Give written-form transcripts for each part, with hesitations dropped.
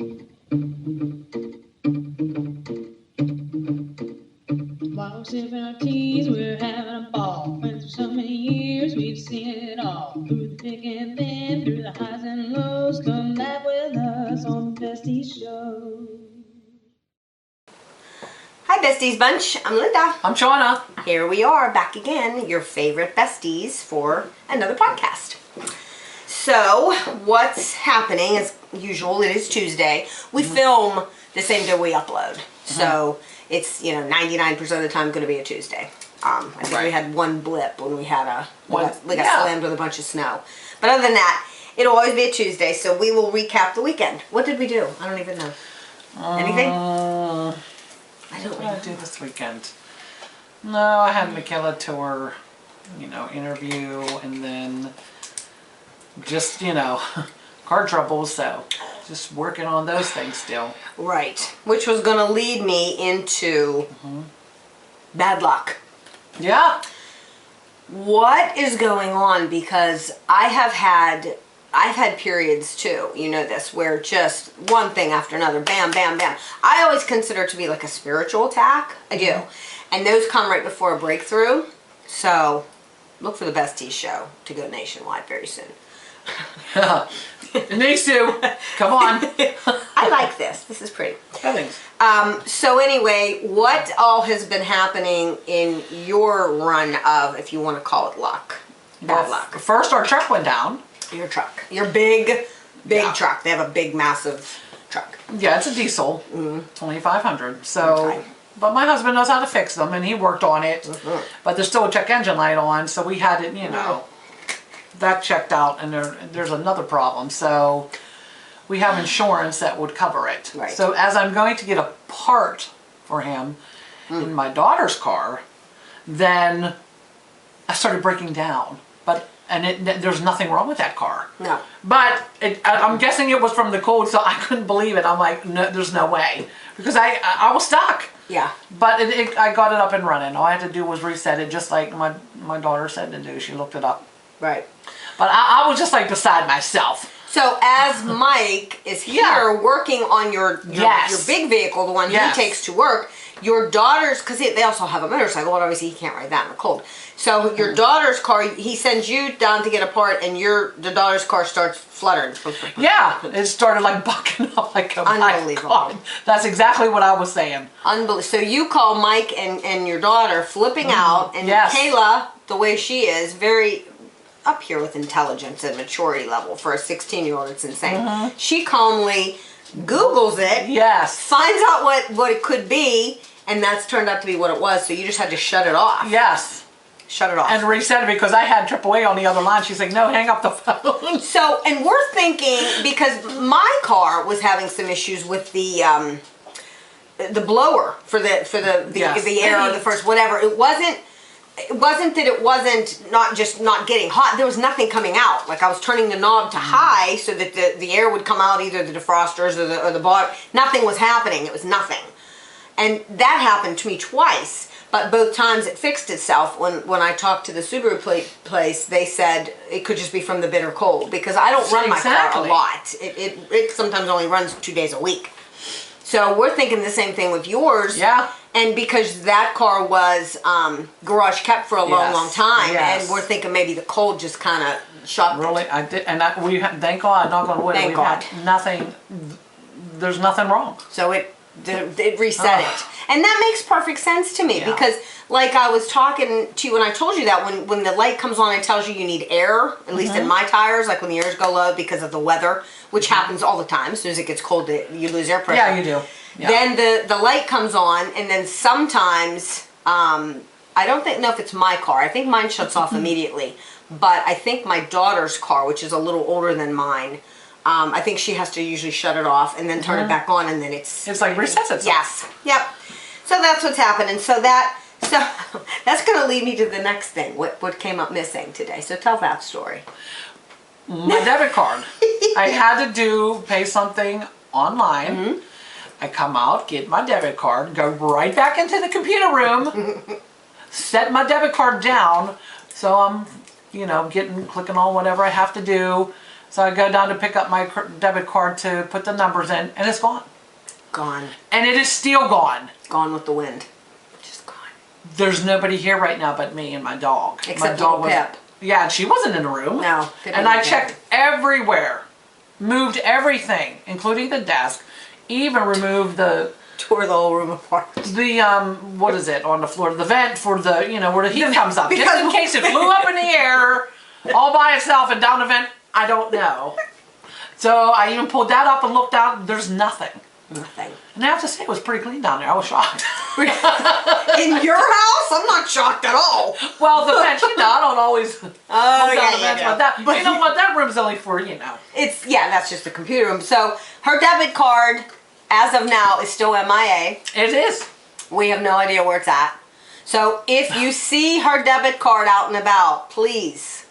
While we're sipping our teas, we're having a ball. Friends for so many years, we've seen it all. Through the thick and thin, through the highs and lows, come laugh with us on the Bestie Show. Hi Besties Bunch, I'm Linda. I'm Shawna. Here we are back again, your favorite besties for another podcast. So, what's happening, as usual, it is Tuesday. We film the same day we upload. So, it's, 99% of the time going to be a Tuesday. I think we had one blip when we had we got slammed with a bunch of snow. But other than that, it'll always be a Tuesday, so we will recap the weekend. What did we do? I don't even know. Anything? What did I do this weekend? No, I had Michaela to her, interview, and then just, car trouble, so just working on those things still. Right. Which was going to lead me into bad luck. Yeah. What is going on? Because I've had periods too, you know this, where just one thing after another, bam, bam, bam. I always consider it to be like a spiritual attack. I do. And those come right before a breakthrough. So look for the Besties Show to go nationwide very soon. It needs to. Come on. I like this. This is pretty. Thanks. So anyway, what all has been happening in your run of, if you want to call it luck, bad luck? First, our truck went down. Your truck. Your big truck. They have a big, massive truck. Yeah, it's a diesel. 2500. So, Okay. But my husband knows how to fix them, and he worked on it. But there's still a check engine light on, so we had it, that checked out, and there's another problem. So we have insurance that would cover it. Right. So as I'm going to get a part for him in my daughter's car, then I started breaking down. There's nothing wrong with that car. No. But I'm guessing it was from the cold, so I couldn't believe it. I'm like, no, there's no way. Because I was stuck. Yeah. But I got it up and running. All I had to do was reset it, just like my daughter said to do. She looked it up. Right. But I was just like beside myself. So as Mike is here working on your big vehicle, the one he takes to work, your daughter's, because they also have a motorcycle, and obviously he can't ride that in the cold. So your daughter's car, he sends you down to get a part, and the daughter's car starts fluttering. Yeah, it started like bucking up like a unbelievable. That's exactly what I was saying. Unbelievable. So you call Mike and your daughter flipping out, and Kayla, the way she is, very up here with intelligence and maturity level for a 16-year-old, it's insane. She calmly Googles it, finds out what it could be, and that's turned out to be what it was, so you just had to shut it off. Yes. Shut it off. And reset it because I had AAA on the other line. She's like, no, hang up the phone. So, and we're thinking, because my car was having some issues with the blower for the air or the first whatever. It wasn't that it wasn't not getting hot. There was nothing coming out. Like I was turning the knob to high so that the air would come out, either the defrosters or the bottom. Nothing was happening. It was nothing. And that happened to me twice. But both times it fixed itself. When I talked to the Subaru place, they said it could just be from the bitter cold, because I don't run my car a lot. It sometimes only runs 2 days a week. So we're thinking the same thing with yours. Yeah. And because that car was garage kept for a long time, and we're thinking maybe the cold just kind of shocked it. Really, I did, and thank God, knock on wood, we've had nothing. There's nothing wrong. So it reset it, and that makes perfect sense to me because, like I was talking to you when I told you that when the light comes on and tells you need air, at least in my tires, like when the airs go low because of the weather, which happens all the time. As soon as it gets cold, you lose air pressure. Yeah, you do. Yeah. Then the light comes on, and then sometimes I don't know if it's my car. I think mine shuts off immediately, but I think my daughter's car, which is a little older than mine, I think she has to usually shut it off and then turn it back on, and then it's like resets itself. Yes. Yep. So that's what's happening. So that's going to lead me to the next thing. What came up missing today? So tell that story. My debit card. I had to pay something online. I come out, get my debit card, go right back into the computer room, set my debit card down, so I'm, clicking on whatever I have to do. So I go down to pick up my debit card to put the numbers in, and it's gone. Gone. And it is still gone. Gone with the wind. Just gone. There's nobody here right now but me and my dog. Except my dog little Pip. Yeah, and she wasn't in the room. No. And I checked everywhere. Moved everything, including the desk. Even removed the... Tore the whole room apart. The, what is it, on the floor? The vent for the, you know, where the heat comes up. Just in case it flew up in the air, all by itself and down the vent, I don't know. So I even pulled that up and looked out, there's nothing. Nothing. And I have to say, it was pretty clean down there. I was shocked. In your house? I'm not shocked at all. Well, the vent, you know, I don't always look down the vents, but you know what, that room's only for, you know. It's, yeah, that's just the computer room. So her debit card, as of now, is still MIA. It is. We have no idea where it's at. So if you see her debit card out and about, please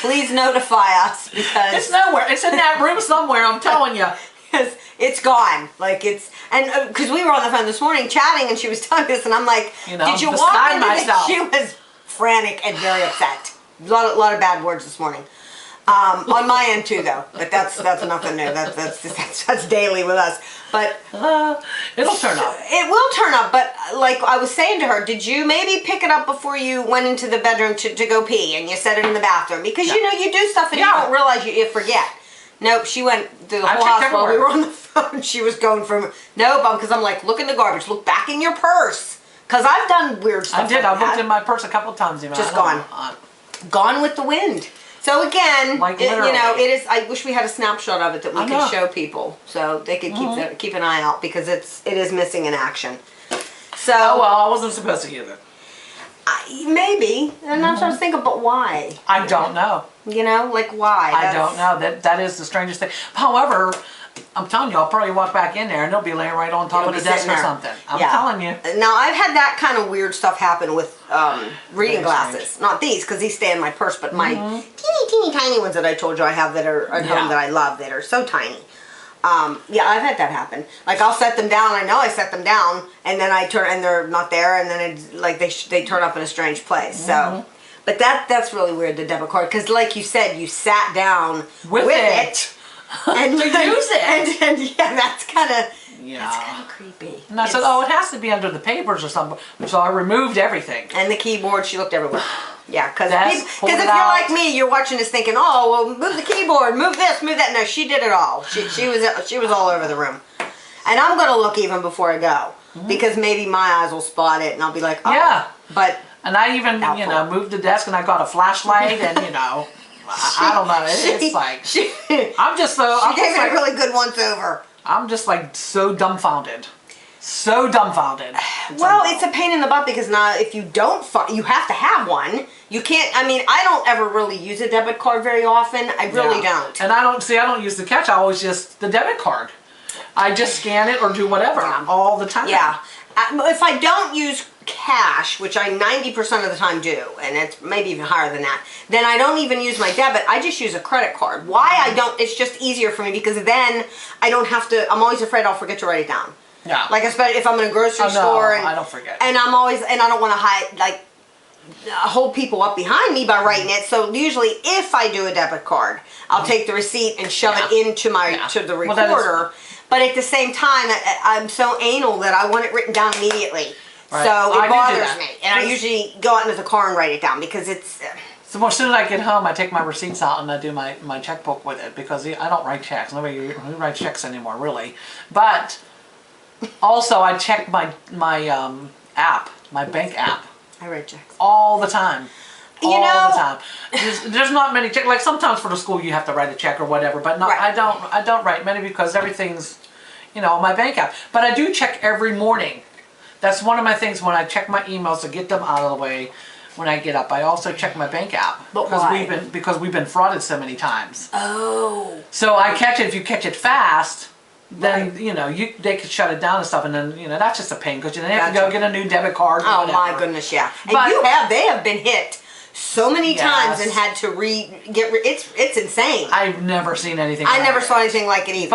notify us, because it's nowhere. It's in that room somewhere, I'm telling you. Because it's gone. Like it's, and because we were on the phone this morning chatting and she was telling us, and I'm like, you know, did you walk into this? She was frantic and very upset. A lot of bad words this morning. On my end too, though. But that's nothing new. That's daily with us. But it'll turn up. It will turn up. But like I was saying to her, did you maybe pick it up before you went into the bedroom to go pee, and you set it in the bathroom? Because you know you do stuff and you don't realize you forget. Nope, she went through the whole house while we were on the phone. She was going from because I'm like, look in the garbage, look back in your purse, because I've done weird stuff. I did. I looked in my purse a couple of times. You know, just gone, gone with the wind. So again, like you know, it is. I wish we had a snapshot of it that we could show people, so they could keep an eye out, because it is missing in action. So well, I wasn't supposed to use it. Maybe, and I'm trying to think about why. I don't know. You know, like why? I don't know. That is the strangest thing. However, I'm telling you, I'll probably walk back in there and they'll be laying right on top of the desk or something. I'm telling you. Now, I've had that kind of weird stuff happen with reading glasses. Strange. Not these, because these stay in my purse, but my teeny tiny ones that I told you I have that are at home that I love, that are so tiny. Yeah, I've had that happen. Like, I'll set them down. I know I set them down, and then I turn, and they're not there, and then it's like they turn up in a strange place. So, but that's really weird, the debit card, because like you said, you sat down with it and to use it, and yeah, that's kind of creepy. And I said, oh, it has to be under the papers or something. So I removed everything. And the keyboard, she looked everywhere. Yeah, because if you're out. like me, you're watching this thinking, oh, well, move the keyboard, move this, move that. No, she did it all. She was all over the room. And I'm going to look even before I go, because maybe my eyes will spot it, and I'll be like, oh. Yeah. But and I even, you know, moved the desk, and I got a flashlight, and, you know, I don't know. It's like, I'm just so... She gave me a really good once-over. I'm just like so dumbfounded. So dumbfounded. Well, it's a pain in the butt, because now if you don't, you have to have one. You can't, I mean, I don't ever really use a debit card very often. I really don't. And I don't use the cash. I always just the debit card. I just scan it or do whatever all the time. Yeah. If I don't use cash, which I 90% of the time do, and it's maybe even higher than that, then I don't even use my debit. I just use a credit card. Why I don't, it's just easier for me, because then I don't have to, I'm always afraid I'll forget to write it down. Yeah. Like, especially if I'm in a grocery store. And I don't forget. And I'm always, and I don't want to hold people up behind me by writing it. So usually if I do a debit card, I'll take the receipt and shove it into to the recorder. But at the same time, I'm so anal that I want it written down immediately. Right. So it bothers me. And I usually go out into the car and write it down, because it's... So as soon as I get home, I take my receipts out and I do my checkbook with it, because I don't write checks. Nobody writes checks anymore, really. But also I check my app, my bank app. I write checks. All the time. All the time. There's not many checks. Like sometimes for the school you have to write a check or whatever, but no, I don't write many, because everything's, you know, on my bank app. But I do check every morning. That's one of my things when I check my emails to get them out of the way when I get up. I also check my bank app. But why? Because we've been frauded so many times. Oh. So I catch it. If you catch it fast, then you know they could shut it down and stuff, and then you know that's just a pain, because you then have to go get a new debit card. Oh my goodness, yeah. And they have been hit so many times and had to it's insane. I've never seen anything. I never saw anything like it either.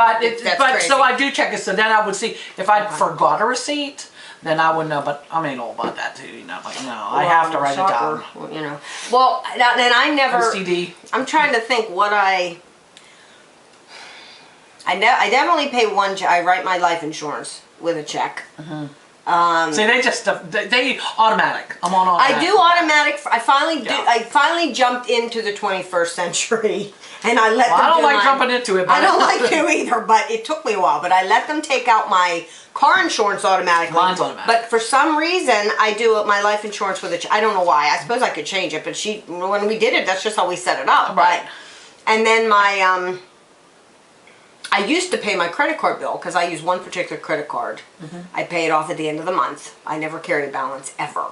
But so I do check it. So then I would see if I forgot a receipt, then I would know. But I'm anal about that too. You know, like I have to write it down. You know. Well, and I never. OCD. I'm trying to think what I I definitely pay one check. I write my life insurance with a check. See, they automatic. I'm on automatic. I do automatic. I finally jumped into the 21st century, and I let them. I don't like jumping into it. But I don't like to either, but it took me a while. But I let them take out my car insurance automatically. Mine's automatic. But for some reason, I do my life insurance with a check. I don't know why. I suppose I could change it, but when we did it, that's just how we set it up. Right. And then I used to pay my credit card bill because I use one particular credit card. I pay it off at the end of the month. I never carry a balance ever.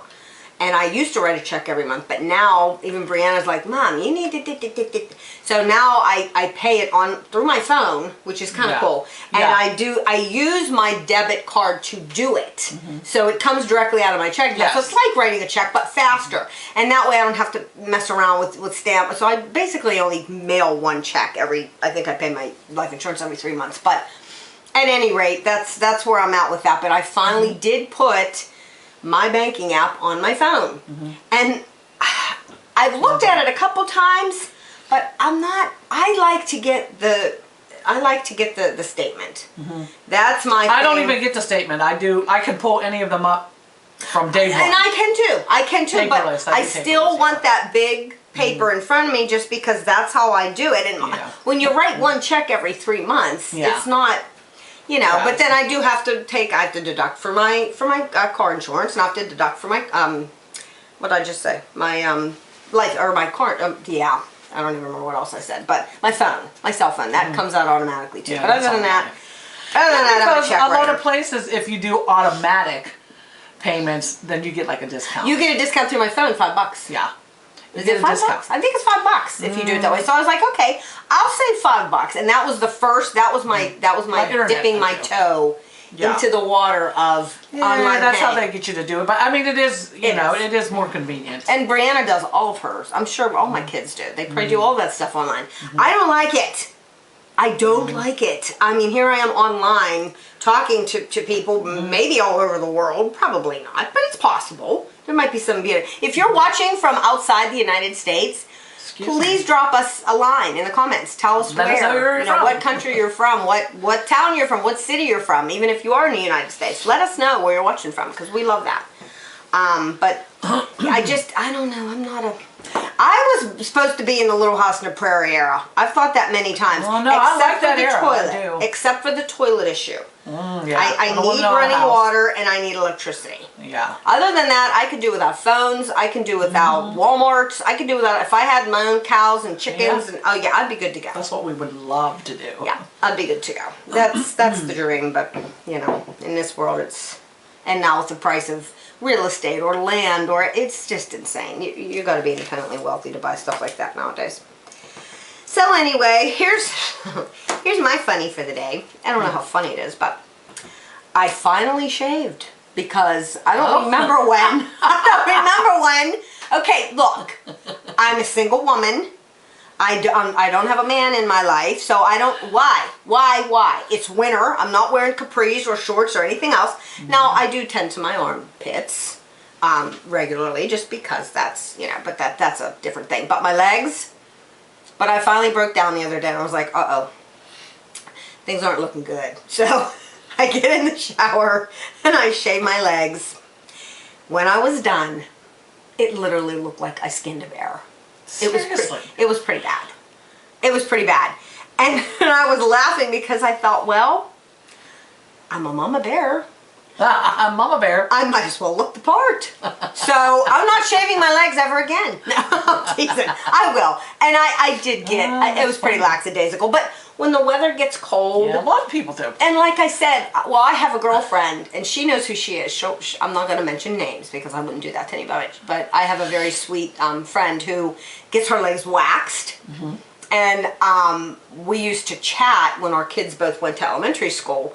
And I used to write a check every month, but now even Brianna's like, Mom, you need to. So now I pay it through my phone, which is kind of cool. And I use my debit card to do it. So it comes directly out of my check. So it's like writing a check, but faster. And that way I don't have to mess around with stamp. So I basically only mail one check I think I pay my life insurance every 3 months. But at any rate, that's where I'm at with that. But I finally did put my banking app on my phone. And I've looked at it a couple times, but I like to get the statement. That's my thing. I don't even get the statement. I can pull any of them up from day one. And I can too, but I still want that big paper in front of me just because that's how I do it. And when you write one check every 3 months, it's not, but then I do have to deduct for my car insurance, and I have to deduct for my, what did I just say? My, life, or my car, I don't even remember what else I said, but my cell phone, that comes out automatically too. But other than that, I'm a check writer. A lot of places, if you do automatic payments, then you get like a discount. You get a discount through my phone, $5. Yeah. Is it $5? I think it's $5 if you do it that way. So I was like, okay, I'll say $5, and that was my dipping my toe into the water of online that's paying. how they get you to do it. But I mean, it is it is more convenient. And Brianna does all of hers. I'm sure all my kids do. They probably do all that stuff online. I don't like it. I don't like it. I mean, here I am online talking to people, maybe all over the world. Probably not, but it's possible. There might be some beauty. If you're watching from outside the United States, please drop us a line in the comments. Tell us Let us know where you're from. what country you're from, what town you're from, what city you're from. Even if you are in the United States, let us know where you're watching from because we love that. But I don't know. I'm not a. I was supposed to be in the Little House on the Prairie era. I've thought that many times. Well, no, I like that era. I do. Except for the toilet issue. I need running water and I need electricity. Yeah. Other than that, I could do without phones. I can do without Walmarts. I could do without, if I had my own cows and chickens, and I'd be good to go. That's what we would love to do. Yeah, I'd be good to go. That's the dream, but in this world and now with the price of real estate or land, it's just insane. You got to be independently wealthy to buy stuff like that nowadays. So anyway, here's my funny for the day. I don't know how funny it is, but I finally shaved because I don't remember when. I don't remember when. Okay, look, I'm a single woman. I don't have a man in my life, so I don't. Why? It's winter. I'm not wearing capris or shorts or anything else. Now I do tend to my armpits regularly, just because that's but that's a different thing. But my legs. But I finally broke down the other day and I was like, things aren't looking good. So I get in the shower and I shave my legs. When I was done, it literally looked like I skinned a bear. Seriously? It was pretty bad. It was pretty bad. And I was laughing because I thought, well, I'm a mama bear. I'm Mama Bear. I might as well look the part. So I'm not shaving my legs ever again. No, I'm teasing. I will. And I did get, it was pretty lackadaisical. But when the weather gets cold. Yeah, a lot of people do. And like I said, well, I have a girlfriend and she knows who she is. I'm not going to mention names because I wouldn't do that to anybody. But I have a very sweet friend who gets her legs waxed. And we used to chat when our kids both went to elementary school.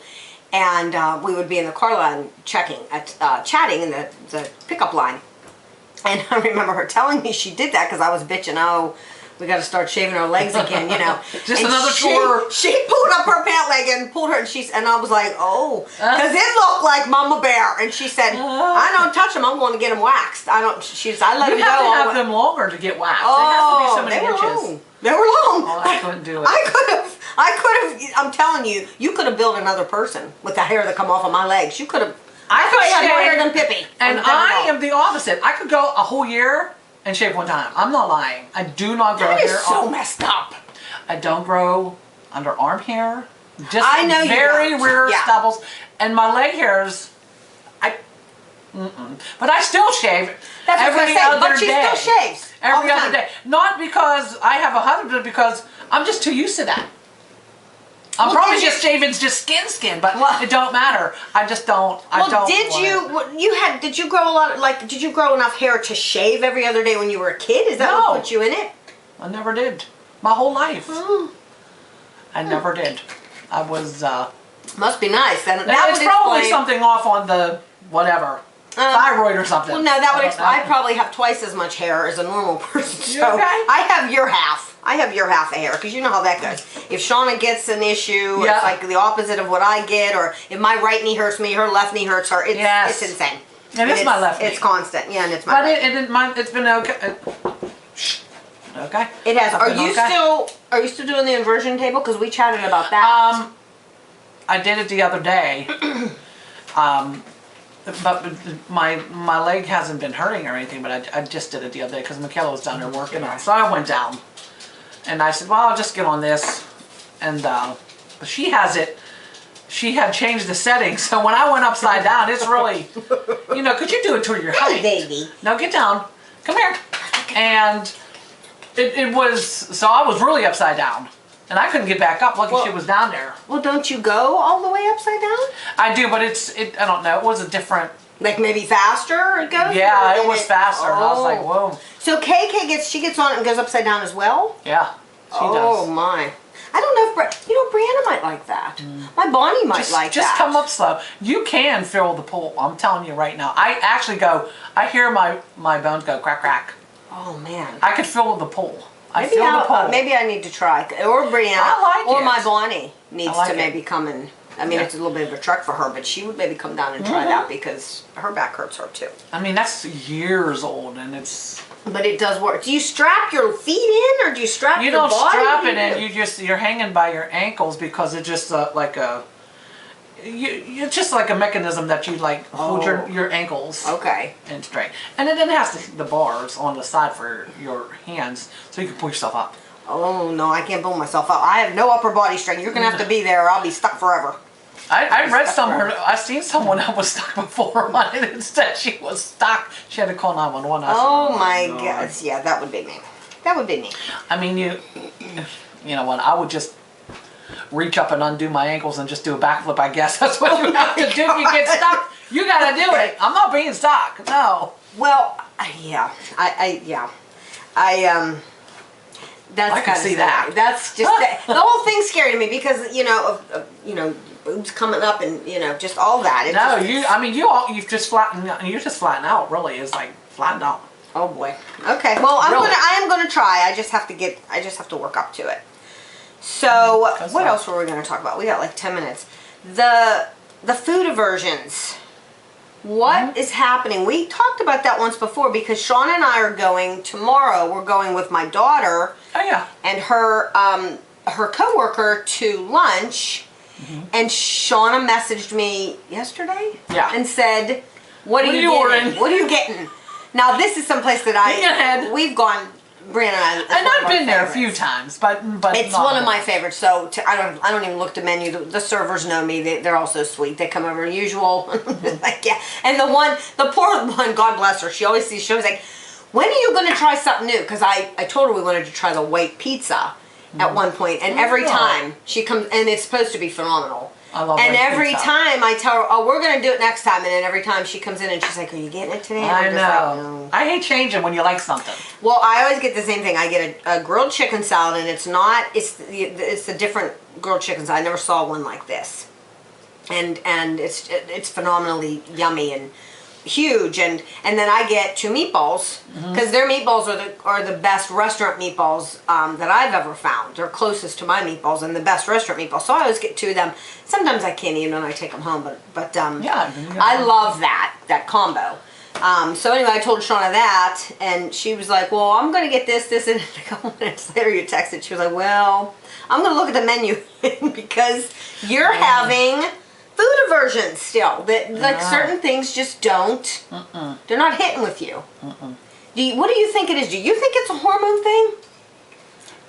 And we would be in the car line chatting in the pickup line. And I remember her telling me she did that because I was bitching, we got to start shaving our legs again, Just and another chore. She pulled up her pant leg and pulled her, and I was like, because it looked like Mama Bear. And she said, I don't touch them. I'm going to get them waxed. I let them go. You have to have them longer to get waxed. They have to be so many inches. They were long. Oh, I couldn't do it. I could have, I'm telling you, you could have built another person with the hair that come off of my legs. You could have, I probably had more hair than Pippi. And I am the opposite. I could go a whole year and shave one time. I'm not lying. I do not grow hair. That is so messed up. I don't grow underarm hair. Just I know very rare yeah. stubbles. And my leg hairs, but I still shave every other but she day. still shaves Every other day. Not because I have a husband, but because I'm just too used to that. I'm probably just shaving just skin, but it don't matter. I just don't. Did you grow a lot? Like, did you grow enough hair to shave every other day when you were a kid? Is that what put you in it? I never did. My whole life. I never did. I was. Must be nice. That it's probably something off on the whatever. Thyroid or something. Well, no, that would explain. I probably have twice as much hair as a normal person. So okay? I have your half. I have your half of hair because you know how that goes. If Shawna gets an issue, it's like the opposite of what I get. Or if my right knee hurts me, her left knee hurts her. It's insane. It is my left knee. It's constant. Yeah, and it's my. But it's been okay. Okay. It has. Are you still doing the inversion table? Because we chatted about that. I did it the other day. But my leg hasn't been hurting or anything, but I just did it the other day because Michaela was down there working on it. So I went down. And I said, well, I'll just get on this. And but she has it. She had changed the settings. So when I went upside down, it's really, could you do it to your height? Baby. No, get down. Come here. And it was, so I was really upside down. And I couldn't get back up. Lucky she was down there. Well, don't you go all the way upside down? I do, but I don't know. It was a different. Like maybe faster it goes? Yeah, it was faster. And I was like, whoa. So KK gets on it and goes upside down as well? Yeah, she does. Oh my. I don't know if, Brianna might like that. My Bonnie might like that. Just come up slow. You can feel the pull. I'm telling you right now. I actually I hear my bones go crack, crack. Oh man. I could feel the pull. Maybe I need to try, or Brianna, or my Bonnie needs to maybe come and. I mean, it's a little bit of a trek for her, but she would maybe come down and try that because her back hurts her too. I mean, that's years old, and it's. But it does work. Do you strap your feet in, or do you strap your body? You don't strap it in. You're hanging by your ankles because it's just like a. It's just like a mechanism that you hold your ankles and straight, and then it has the bars on the side for your hands so you can pull yourself up. Oh no, I can't pull myself up. I have no upper body strength. You're gonna have to be there, or I'll be stuck forever. I read somewhere. I've seen someone that was stuck before on it. Instead, she was stuck. She had to call 911. Oh my God! Yeah, that would be me. That would be me. I mean, you know what? I would just reach up and undo my ankles and just do a backflip. I guess that's what you have to do. If you get stuck, you gotta do it. I'm not being stuck. No. Well, yeah. That's I can see that. That's just the whole thing's scary to me because boobs coming up and just all that. You've just flattened. You're just flattened out. Really, it's like flattened out. Oh boy. Okay. Well, I am gonna try. I just have to work up to it. So what else were we gonna talk about? We got like 10 minutes. The food aversions. What is happening? We talked about that once before because Shawna and I are going tomorrow. We're going with my daughter. Oh yeah. And her coworker to lunch. And Shawna messaged me yesterday. Yeah. And said, "What are you ordering? What are you getting?" Now this is someplace that we've gone. Brianna and I. And I've been there a few times, but it's one of my favorites. So I don't even look at the menu. The servers know me. They're all so sweet. They come over usual. Yeah. And the poor one, God bless her. She always was like, "When are you going to try something new?" Because I told her we wanted to try the white pizza at one point, and every time she comes, and it's supposed to be phenomenal. I love and every time I tell her, "Oh, we're going to do it next time," and then every time she comes in and she's like, "Are you getting it today?" And I know. Like, no. I hate changing when you like something. Well, I always get the same thing. I get a grilled chicken salad, and it's a different grilled chicken salad. I never saw one like this, and it's phenomenally yummy and huge. And then I get 2 meatballs because their meatballs are the best restaurant meatballs that I've ever found. They're closest to my meatballs and the best restaurant meatballs. So I always get 2 of them. Sometimes I can't eat them and I take them home, but I love that combo. So anyway, I told Shawna that, and she was like, well, I'm going to get this, and a couple minutes later you texted. She was like, well, I'm going to look at the menu because you're having food aversion still. That like certain things just don't, they're not hitting with you. What do you think it is? Do you think it's a hormone thing?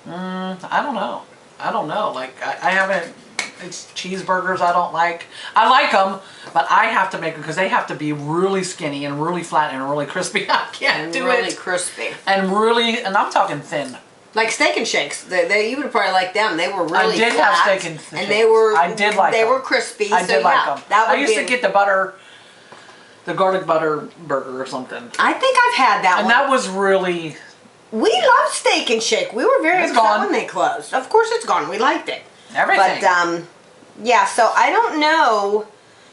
I don't know. I don't know. Like, I haven't, it's cheeseburgers I don't like. I like them, but I have to make them because they have to be really skinny and really flat and really crispy. I can't do it. Really crispy. And really, and I'm talking thin. Like Steak and Shakes, you would probably like them. They were really I did flat, have Steak and Shakes. And they were, I did like they them. were crispy. I did like them. That would I used to get the garlic butter burger or something. I think I've had that one. And that was really... We loved Steak and Shake. We were very upset when they closed. Of course it's gone. We liked it. Everything. But, yeah, so I don't know.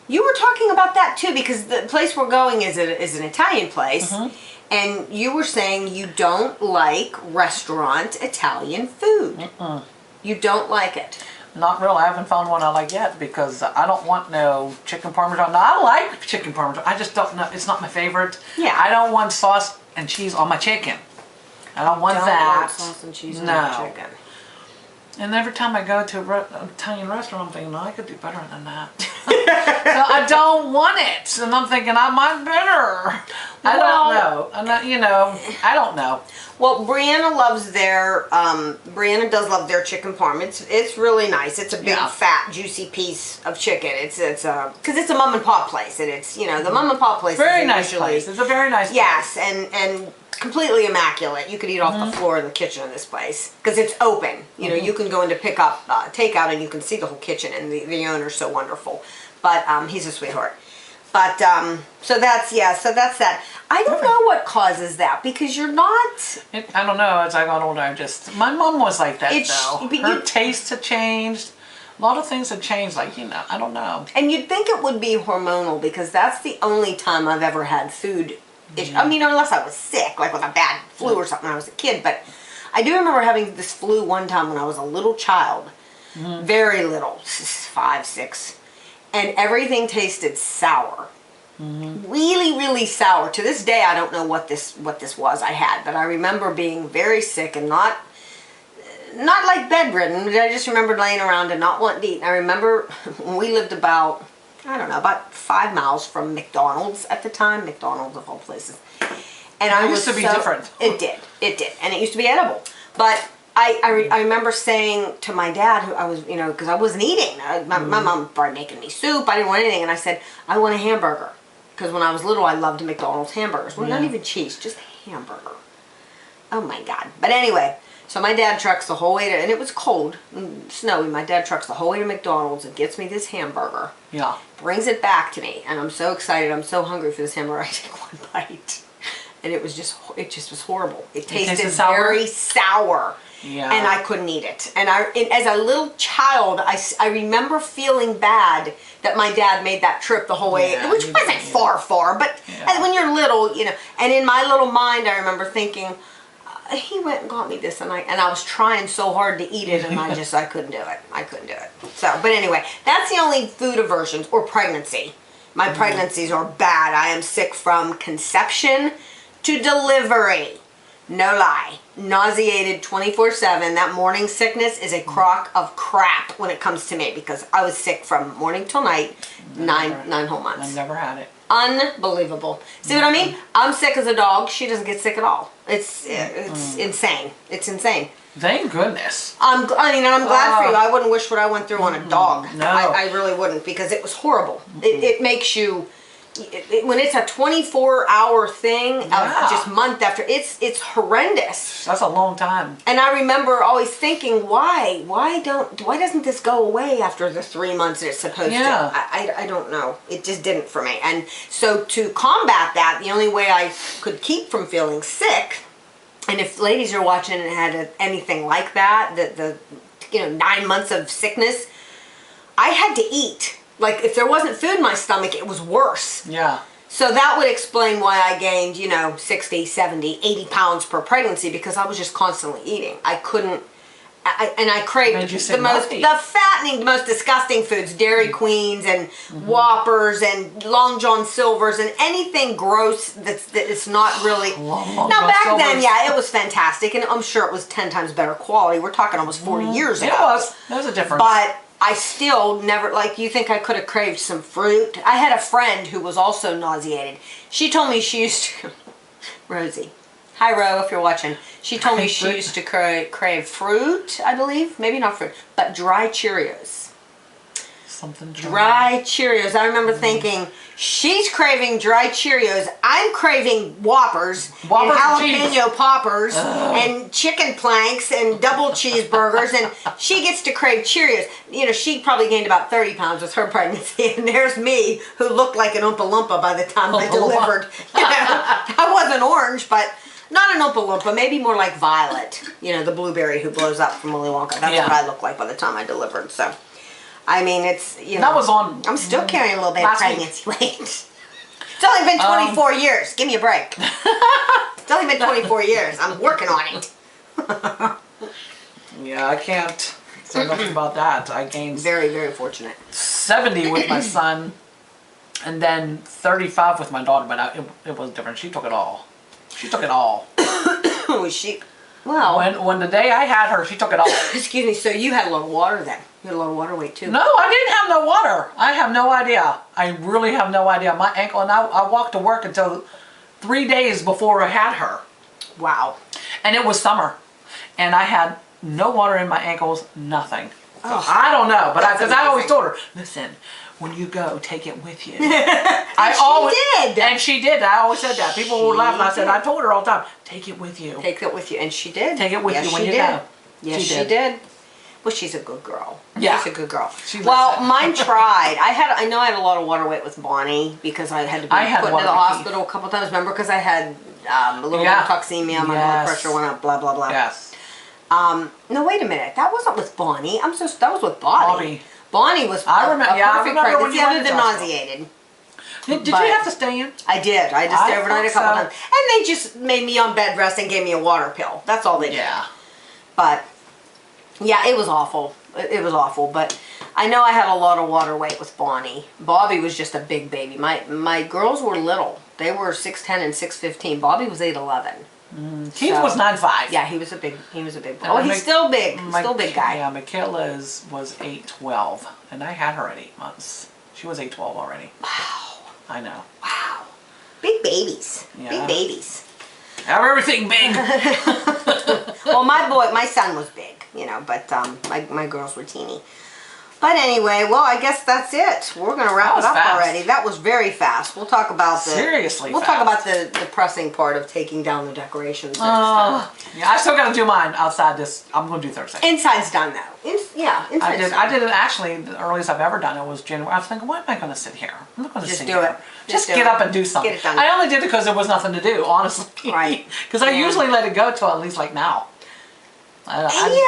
You were talking about that too because the place we're going is an Italian place. And you were saying you don't like restaurant Italian food. You don't like it. Not real. I haven't found one I like yet because I don't want no chicken parmesan. No, I like chicken parmesan. I just don't know. It's not my favorite. Yeah. I don't want sauce and cheese on my chicken. I don't want that. Want sauce and cheese on your chicken. And every time I go to an Italian restaurant, I'm thinking, no, I could do better than that. So I don't want it. And I'm thinking, I might better. I don't know. I'm not, I don't know. Well, Brianna loves Brianna does love their chicken parm. It's really nice. It's a big, fat, juicy piece of chicken. It's because it's a mom and pop place. And it's, the mom and pop place very nice place. It's a very nice place. Yes, and completely immaculate. You could eat off the floor in the kitchen in this place because it's open. You can go in to pick up takeout and you can see the whole kitchen, and the owner's so wonderful. But he's a sweetheart. But so that's that. I don't know what causes that because you're not. I don't know. As I got older, my mom was like that though. But her tastes have changed. A lot of things have changed. Like I don't know. And you'd think it would be hormonal because that's the only time I've ever had food. I mean, unless I was sick, like with a bad flu or something when I was a kid. But I do remember having this flu one time when I was a little child. Very little, 5, 6. And everything tasted sour. Really, really sour. To this day, I don't know what this was I had. But I remember being very sick and not like bedridden. I just remembered laying around and not wanting to eat. And I remember when we lived about 5 miles from McDonald's at the time. McDonald's of all places. And it used to be different. It did. And it used to be edible. But I remember saying to my dad, who I was, because I wasn't eating. My mom started making me soup. I didn't want anything. And I said, I want a hamburger. Because when I was little, I loved McDonald's hamburgers. Well, not even cheese, just hamburger. Oh my God. But anyway, so my dad trucks the whole way to, and it was cold and snowy. My dad trucks the whole way to McDonald's and gets me this hamburger. Yeah. Brings it back to me. And I'm so excited. I'm so hungry for this hamburger. I take one bite. And it just was horrible. It tasted very sour. Yeah. And I couldn't eat it. And as a little child, I remember feeling bad that my dad made that trip the whole way, which wasn't far, but when you're little, and in my little mind, I remember thinking, he went and got me this, and I was trying so hard to eat it, and I couldn't do it. I couldn't do it. So, but anyway, that's the only food aversions, or pregnancy. My pregnancies are bad. I am sick from conception to delivery. No lie. Nauseated 24/7. That morning sickness is a crock of crap when it comes to me because I was sick from morning till night, nine whole months. I've never had it. Unbelievable. See what I mean? I'm sick as a dog. She doesn't get sick at all. It's insane. It's insane. Thank goodness. I'm glad for you. I wouldn't wish what I went through on a dog. No. I really wouldn't because it was horrible. It makes you... when it's a 24-hour thing, just month after, it's horrendous. That's a long time. And I remember always thinking, why doesn't this go away after the 3 months that it's supposed to? I don't know. It just didn't for me. And so to combat that, the only way I could keep from feeling sick, and if ladies are watching and had anything like that, the 9 months of sickness, I had to eat. Like, if there wasn't food in my stomach, it was worse. Yeah. So that would explain why I gained, 60, 70, 80 pounds per pregnancy because I was just constantly eating. I couldn't, I craved the fattening, the most disgusting foods, Dairy Queens and Whoppers and Long John Silvers and anything gross that's not really. Now back then, yeah, it was fantastic, and I'm sure it was 10 times better quality. We're talking almost 40 years ago. It was. There was a difference. But I still never, like, you think I could have craved some fruit? I had a friend who was also nauseated. She told me she used to, Rosie. Hi, Ro, if you're watching. She told me she used to crave fruit, I believe. Maybe not fruit, but dry Cheerios. Something dry Cheerios. I remember thinking, she's craving dry Cheerios. I'm craving Whoppers and jalapeno poppers and chicken planks and double cheeseburgers, and she gets to crave Cheerios. You know, she probably gained about 30 pounds with her pregnancy, and there's me who looked like an Oompa Loompa by the time I delivered. You know, I wasn't orange, but not an Oompa Loompa, maybe more like Violet. You know, the blueberry who blows up from Willy Wonka. That's what I looked like by the time I delivered, so. I mean, it's, you know. That was on. I'm still carrying a little bit of pregnancy weight. It's only been 24 years. Give me a break. It's only been 24 years. I'm working on it. Yeah, I can't say nothing about that. I gained very, very fortunate. 70 with my son, and then 35 with my daughter, but it was different. She took it all. She took it all. Well, when the day I had her, she took it all. Excuse me, so you had a lot of water then. You had a lot of water weight too. No, I didn't have no water. I have no idea. I really have no idea. My ankle, and I walked to work until 3 days before I had her. Wow. And it was summer. And I had no water in my ankles, nothing. Oh, I don't know, but because I always told her, listen, when you go, take it with you. She did. And she did. I always said that. People would laugh, and I said, I told her all the time, take it with you. Take it with you. And she did. Take it with you when you go. Yes, she did. Well, she's a good girl. Yeah. She's a good girl. Well, mine tried. I know I had a lot of water weight with Bonnie because I had to be put into the hospital a couple times. Remember, because I had a little bit of toxemia, my blood pressure went up, blah, blah, blah. Yes. No, wait a minute. That wasn't with Bonnie. That was with Bobby. Bonnie was I remember pregnancy other than nauseated. Did you have to stay in? I did. I just stayed overnight a couple times. And they just made me on bed rest and gave me a water pill. That's all they did. Yeah. But, yeah, it was awful. It was awful. But I know I had a lot of water weight with Bonnie. Bobby was just a big baby. My girls were little. They were 6'10" and 6'15". Bobby was 8'11". Keith was 9'5". Yeah, he was a big boy. Oh, he's still big. Still big guy. Yeah, Michaela was 8'12", and I had her at 8 months. She was 8'12" already. Wow. I know. Wow. Big babies. Yeah. Big babies. Have everything big. Well, my son was big, you know, but my girls were teeny. But anyway, well, I guess that's it. We're going to wrap it up already. That was very fast. We'll talk about Seriously talk about the depressing part of taking down the decorations. Yeah, I still got to do mine outside this. I'm going to do Thursday. Inside's done, though. Inside's I did it actually, the earliest I've ever done it was January. I was thinking, why am I going to sit here? I'm not going to sit here. Just get up and do something. Get it done. I only did it because there was nothing to do, honestly. Right. Because I usually let it go till at least like now. Usually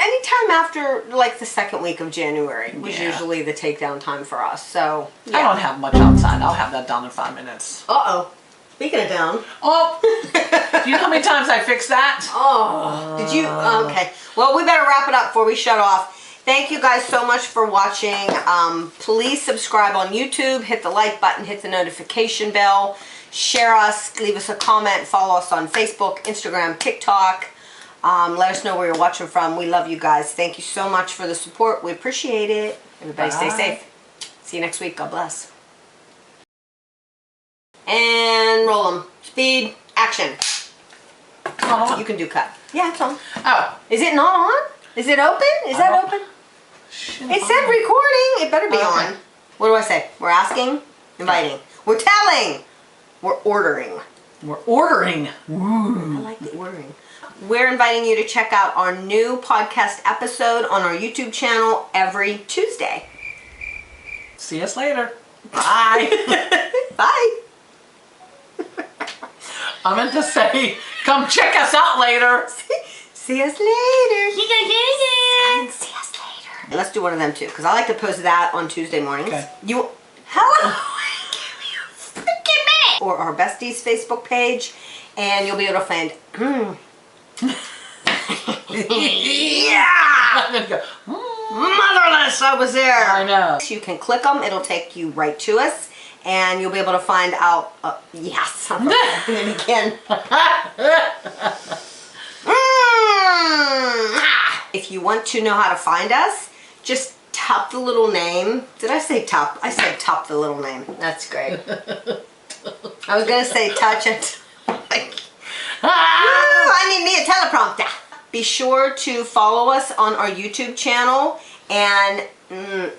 anytime after like the second week of January was usually the takedown time for us. So I don't have much outside. I'll have that done in 5 minutes. Speaking of down. Oh, do you know how many times I fixed that? Did you? Okay. Well, we better wrap it up before we shut off. Thank you guys so much for watching. Please subscribe on YouTube. Hit the like button. Hit the notification bell. Share us. Leave us a comment. Follow us on Facebook, Instagram, TikTok. Let us know where you're watching from. We love you guys. Thank you so much for the support. We appreciate it. Everybody stay safe. See you next week. God bless. And roll them. Speed. Action. You can do cut. Yeah, it's on. Oh. Is it not on? Is it open? Is that open? It said recording. It better be on. What do I say? We're asking. Inviting. We're telling. We're ordering. We're ordering. Ooh. I like the ordering. We're inviting you to check out our new podcast episode on our YouTube channel every Tuesday. See us later. Bye. Bye. I meant to say, come check us out later. See us later. See us later. And let's do one of them too, because I like to post that on Tuesday mornings. Okay. Hello. Or our besties Facebook page, and you'll be able to find Yeah! I'm gonna go, Motherless, I was there. I know. So you can click them, it'll take you right to us, and you'll be able to find out, yes, I'm opening it again. If you want to know how to find us, just tap the little name. Did I say tap? I said tap the little name. That's great. I was going to say touch it. I need me a teleprompter. Be sure to follow us on our YouTube channel and and